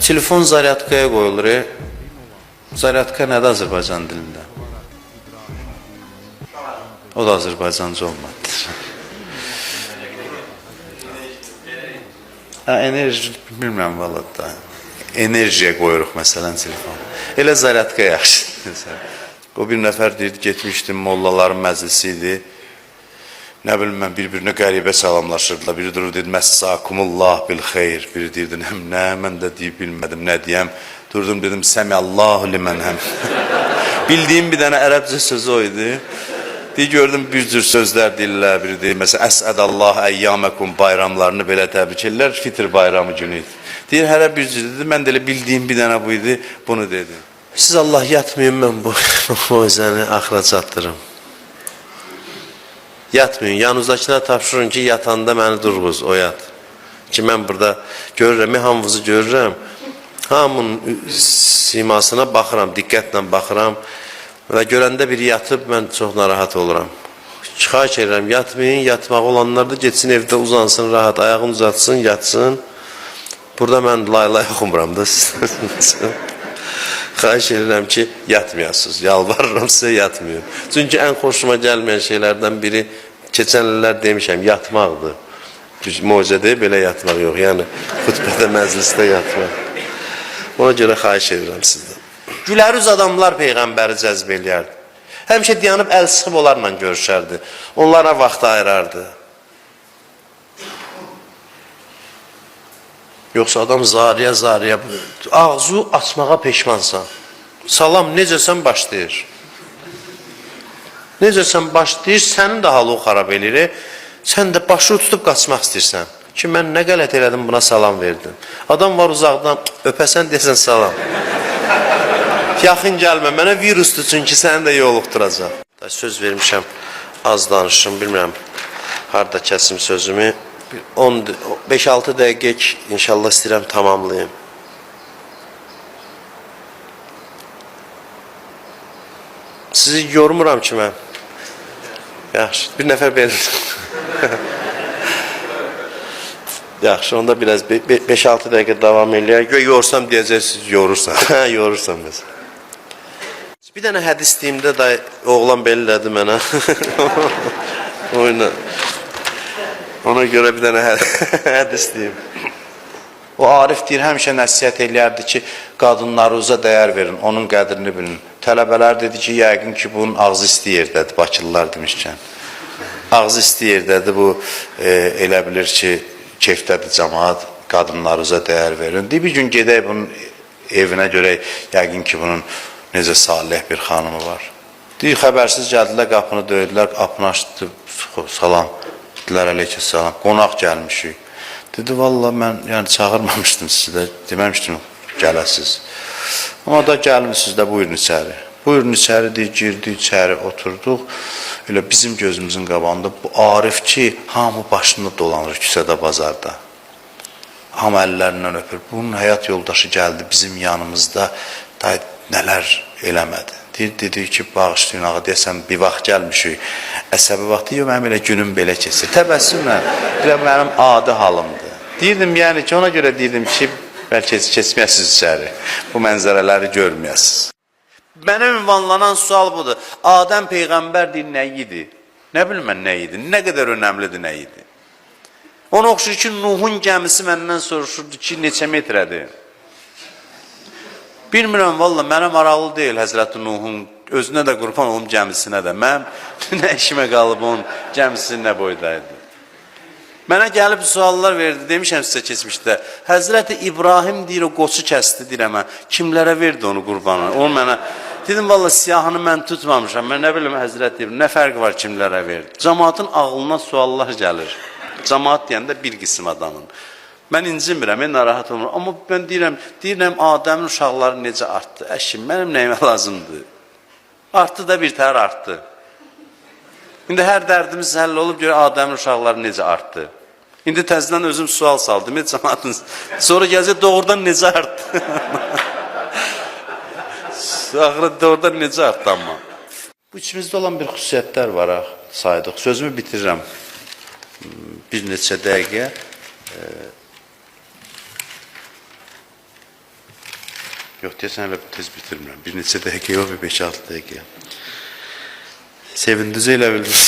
Telefon zaryadkaya qoyulur. Zaryadka nədir Azərbaycan dilində? O da Azərbaycanca olmalıdır. Enerji, bilmirəm valla da. Enerjiyə qoyuruq məsələn telefon. Elə zaryadka yaxşı. O bir nəfər deyirdi, getmişdim, mollaların məclisi idi. Nə bilim mən bir-birinə qəribə salamlaşırdılar. Biri durur dedi, məssakumullah bil xeyr. Biri deyirdi, nə, mən də deyib bilmədim, nə deyəm. Durdum dedim, səmiyallahu limən həm. Bildiyim bir dənə ərəbcə sözü o idi. Gördüm bir cür sözlər deyirlər, biri deyir, məsələn, əsədallah əyyaməkum bayramlarını belə təbrik edirlər, fitr bayramı günü idi. Deyir, hərə bir cür dedi, mən də elə bildiyim bir dənə bu idi, bunu dedi. Siz Allah yatmayın, mən bu moizəni axıra çatdırım. Yatmayın, yanınızdakına tapşırın ki, yatanda məni durğuz, o yat. Ki, mən burada görürəm, hamınızı görürəm, hamının simasına baxıram, diqqətlə baxıram. Və görəndə biri yatıb, mən çox narahat oluram. Xahiş edirəm, yatmayın, yatmaq olanlar da geçsin evdə uzansın, rahat, ayağını uzatsın, yatsın. Burada mən layla oxumuram da. Xahiş edirəm ki, yatmayasınız, yalvarıram sizə yatmayın. Çünki ən xoşuma gəlməyən şeylərdən biri, keçən illər demişəm, yatmaqdır. Moizədə belə yatmaq yox, yəni xütbədə, məclisdə yatmaq. Ona görə xahiş edirəm sizdən. Gülərüz adamlar Peyğəmbəri cəzb eləyərdi. Həmişə dayanıb əl sıxıb onlarla görüşərdi. Onlara vaxt ayırardı. Yoxsa adam zariyə, ağzı açmağa peşmansan. Salam, necəsən başlayır. Necəsən başlayır, sənin də halı o xarab eləyir. Sən də başı tutub qaçmaq istəyirsən. Ki, mən nə qələt elədim, buna salam verdim. Adam var uzaqdan, öpəsən desən salam. Yaxın gəlmə, mənə virusdur, çünki səni də yoluxduracaq. Söz vermişəm, az danışım, bilmirəm, harada kəsim sözümü. 5-6 dəqiqə inşallah istəyirəm tamamlayayım. Sizi yormuram ki mən. Yaxşı, bir nəfər verin. Yaxşı, onda biraz 5-6 dəqiqə davam eləyək. Yorsam deyəcəksiniz, yorursan. Yorursan mesela. Bir dənə hədis deyimdə da oğlan bellədi mənə. Ona görə bir dənə hədis deyim. O Arif deyir, həmişə nəsiyyət eləyərdi ki, qadınlarınıza dəyər verin, onun qədrini bilin. Tələbələr dedi ki, yəqin ki, bunun ağzı isti yerdədir, Bakılılar demişkən. Ağzı isti yerdədir, bu elə bilir ki, keyfdədir cəmaat, qadınlarınıza dəyər verin. Deyir, bir gün gedək bunun evinə görək, yəqin ki, bunun necə salih bir xanımı var. Deyir, xəbərsiz gəldilər, qapını döydülər, qapını açdı, salam, dedilər, aleykəssalam, qonaq gəlmişik. Dedi, valla mən çağırmamışdım sizi də, deməmişdim gələsiz. Amma da gəlmişsiniz də, buyurun içəri. Buyurun içəri, deyir, girdi içəri, oturduq. Elə bizim gözümüzün qabağında bu Arif ki, hamı başında dolanır küçədə, bazarda. Hamı əllərindən öpür. Bunun həyat yoldaşı gəldi bizim yanımızda, nələr eləmədi. Dedi ki, bağışlayın ağa, deyəsən, bir vaxt gəlmişik. Əsəbi vaxtı, yox, mənim elə günüm belə keçir. Təbəssümlə, mənim adi halımdır. Deyirdim, yəni ki, ona görə deyirdim ki, bəlkə keçməyəsiniz içəri. Bu mənzərələri görməyəsiniz. Mənə ünvanlanan sual budur. Adəm Peyğəmbər deyir, nə idi? Nə bilim mən nə idi? Nə qədər önəmlidir nə idi? Ona oxşur ki, Nuhun gəmisi məndən soruşurdu ki, neçə metrədir? Bilmirəm, valla, mənə maraqlı deyil Həzrəti Nuhun, özünə də qurban olum gəmisinə də. Mən nə işimə qalıb onun gəmisi nə boydaydı. Mənə gəlib suallar verdi, demişəm sizə keçmişdə. Həzrəti İbrahim deyir, o qoçu kəsdi, deyirəm mən. Kimlərə verdi onu qurbanı? Onu mənə, dedim, valla siyahını mən tutmamışam. Mən nə bilim, Həzrəti İbrahim, nə fərq var kimlərə verdi? Cəmaatın ağlına suallar gəlir. Cəmaat deyəndə bir qism adamın. Mən incinmirəm, narahat olmuram. Amma mən deyirəm, Adəmin uşaqları necə artdı? Əşim, mənim nəyimə lazımdır? Artdı da bir təhər artdı. İndi hər dərdimiz həll olub, görə Adəmin uşaqları necə artdı? İndi təzdən özüm sual saldım, cəmaatınız. Sonra gələcək, doğrudan necə artdı? Axırı doğrudan necə artdı amma? Bu içimizdə olan bir xüsusiyyətlər var, saydıq. Sözümü bitirirəm. Bir neçə dəqiqə. Yox, deyəsən hələ tez bitirmirəm. Bir neçə dəqiqə yox, 5-6 dəqiqə. Sevindiniz elə bildiniz.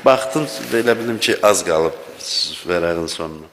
Baxdım, elə bildim ki, az qalıb vərəqin sonuna.